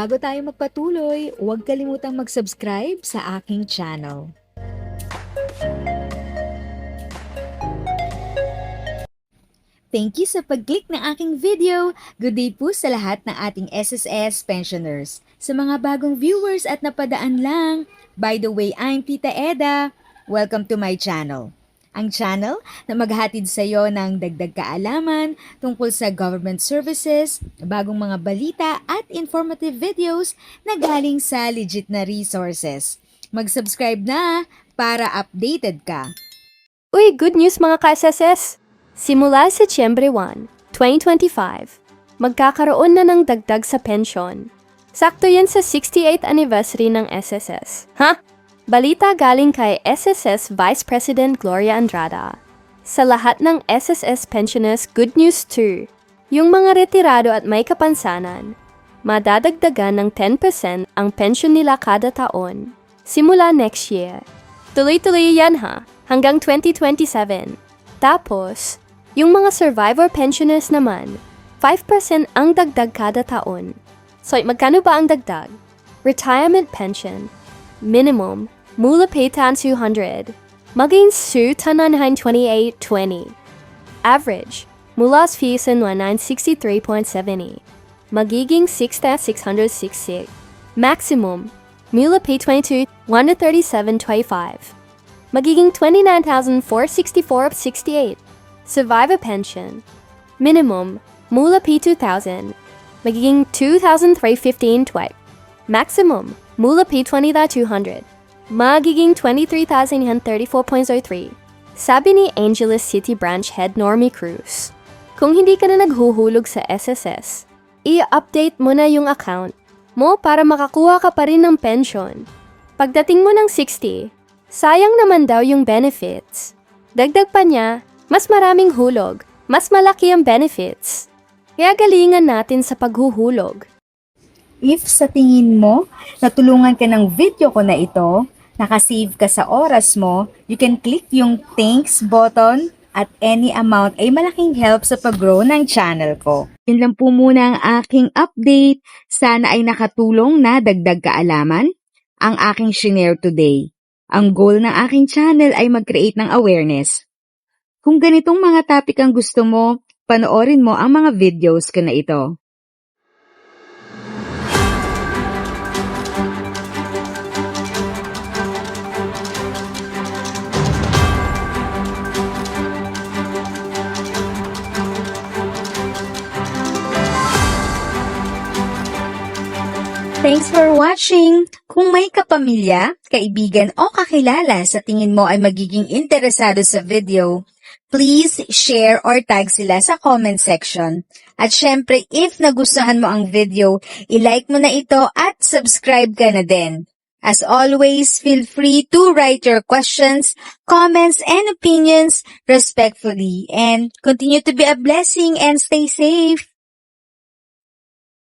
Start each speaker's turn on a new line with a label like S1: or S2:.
S1: Bago tayo magpatuloy, huwag kalimutang mag-subscribe sa aking channel. Thank you sa pag-click ng aking video. Good day po sa lahat ng ating SSS pensioners. Sa mga bagong viewers at napadaan lang, by the way, I'm Tita Eda. Welcome to my channel. Ang channel na maghatid sa iyo ng dagdag kaalaman tungkol sa government services, bagong mga balita at informative videos na galing sa legit na resources. Mag-subscribe na para updated ka.
S2: Uy, good news mga ka-SSS! Simula Setyembre 1, 2025, magkakaroon na ng dagdag sa pensyon. Sakto yan sa 68th anniversary ng SSS. Ha? Balita galing kay SSS Vice President Gloria Andrada. Sa lahat ng SSS pensioners, good news too. Yung mga retirado at may kapansanan, madadagdagan ng 10% ang pension nila kada taon. Simula next year. Tuloy-tuloy yan ha, hanggang 2027. Tapos, yung mga survivor pensioners naman, 5% ang dagdag kada taon. So, magkano ba ang dagdag? Retirement pension, minimum, mula paytan 200, maging su tanahan 2820. Average, mula fisan 1963.70, magiging 6,666. Maximum, mula pay 22, 137.25, magiging 29,464.68. Survivor pension, minimum, mula P2,000, magiging 2,315.12. Maximum, mula P20,200, magiging 23,134.03. Sabi ni Angeles City Branch Head Normie Cruz, kung hindi ka na naghuhulog sa SSS, i-update mo na yung account mo para makakuha ka pa rin ng pension. Pagdating mo ng 60, sayang naman daw yung benefits. Dagdag pa niya, mas maraming hulog, mas malaki ang benefits. Kaya galingan natin sa paghuhulog.
S1: If sa tingin mo, natulungan ka ng video ko na ito, nakasave ka sa oras mo, you can click yung thanks button at any amount ay malaking help sa pag-grow ng channel ko. Yun lang po muna ang aking update. Sana ay nakatulong na dagdag kaalaman ang aking shinare today. Ang goal ng aking channel ay mag-create ng awareness. Kung ganitong mga topic ang gusto mo, panoorin mo ang mga videos ko na ito. Thanks for watching! Kung may kapamilya, kaibigan o kakilala sa tingin mo ay magiging interesado sa video, please share or tag sila sa comment section. At syempre, if nagustuhan mo ang video, i-like mo na ito at subscribe ka na din. As always, feel free to write your questions, comments, and opinions respectfully. And continue to be a blessing and stay safe!